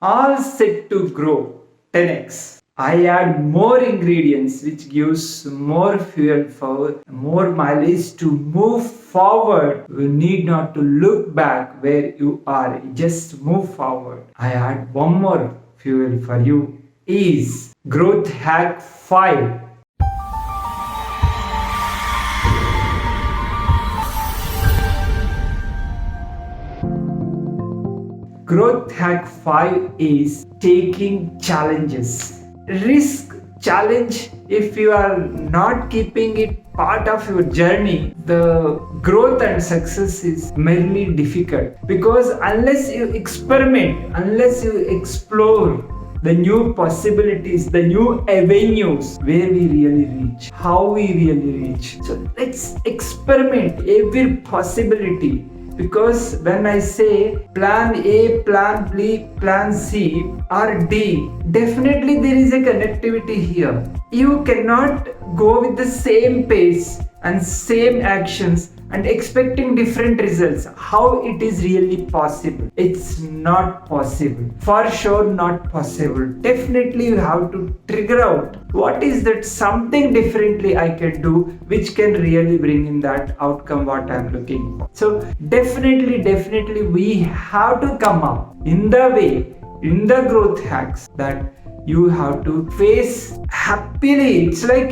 all set to grow 10x. I add more ingredients which gives more fuel for more mileage to move forward. You need not to look back where you are, just move forward. I add one more fuel for you is growth hack 5. Growth hack 5 is taking challenges. Risk challenge, if you are not keeping it part of your journey, the growth and success is merely difficult, because unless you experiment, unless you explore the new possibilities, the new avenues, where we really reach, how we really reach. So let's experiment every possibility. Because when I say plan A, plan B, plan C or D, definitely there is a connectivity here. You cannot go with the same pace and same actions and expecting different results. How it is really possible? It's not possible. For sure not possible. Definitely you have to trigger out what is that something differently I can do which can really bring in that outcome what I'm looking for. So definitely we have to come up in the way, in the growth hacks that you have to face happily. It's like,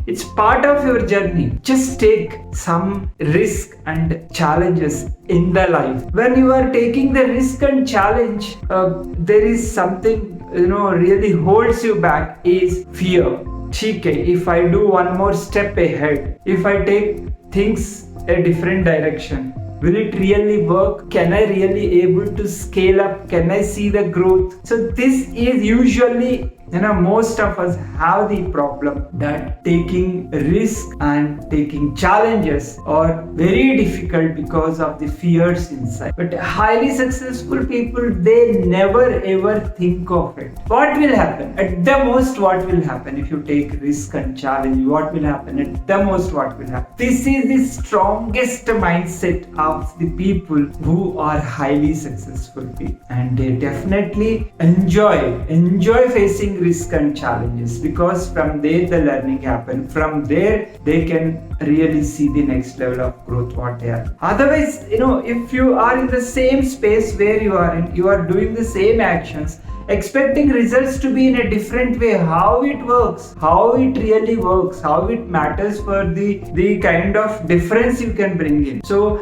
it's part of your journey. Just take some risk and challenges in the life. When you are taking the risk and challenge, there is something, really holds you back is fear. Okay, if I do one more step ahead, if I take things a different direction, will it really work? Can I really able to scale up? Can I see the growth? So this is usually, most of us have the problem that taking risk and taking challenges are very difficult because of the fears inside. But highly successful people, they never ever think of it. What will happen? At the most, what will happen if you take risk and challenge? What will happen? At the most, what will happen? This is the strongest mindset of the people who are highly successful people, and they definitely enjoy facing risk and challenges, because from there the learning happens. From there they can really see the next level of growth what they are. Otherwise, if you are in the same space where you are in, you are doing the same actions, expecting results to be in a different way, how it works, how it really works, how it matters for the kind of difference you can bring in. So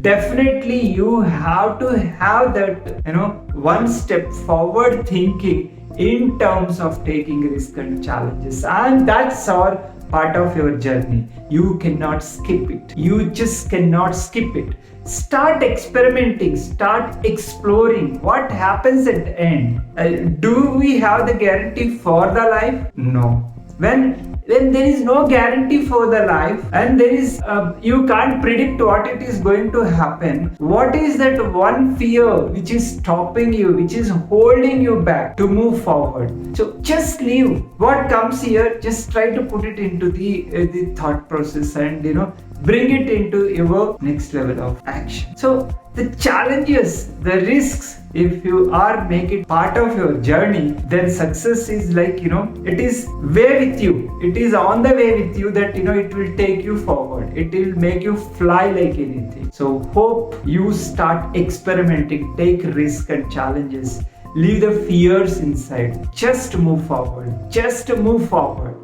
definitely you have to have that, one step forward thinking in terms of taking risk and challenges, and that's our part of your journey. You cannot skip it. You just cannot skip it. Start experimenting, start exploring what happens at the end. Do we have the guarantee for the life? No. When there is no guarantee for the life, and there is you can't predict what it is going to happen, what is that one fear which is stopping you, which is holding you back to move forward? So just leave what comes here, just try to put it into the thought process and bring it into your next level of action. So the challenges, the risks, if you are make it part of your journey, then success is like, it is way with you. It is on the way with you that, it will take you forward. It will make you fly like anything. So hope you start experimenting, take risk and challenges. Leave the fears inside. Just move forward. Just move forward.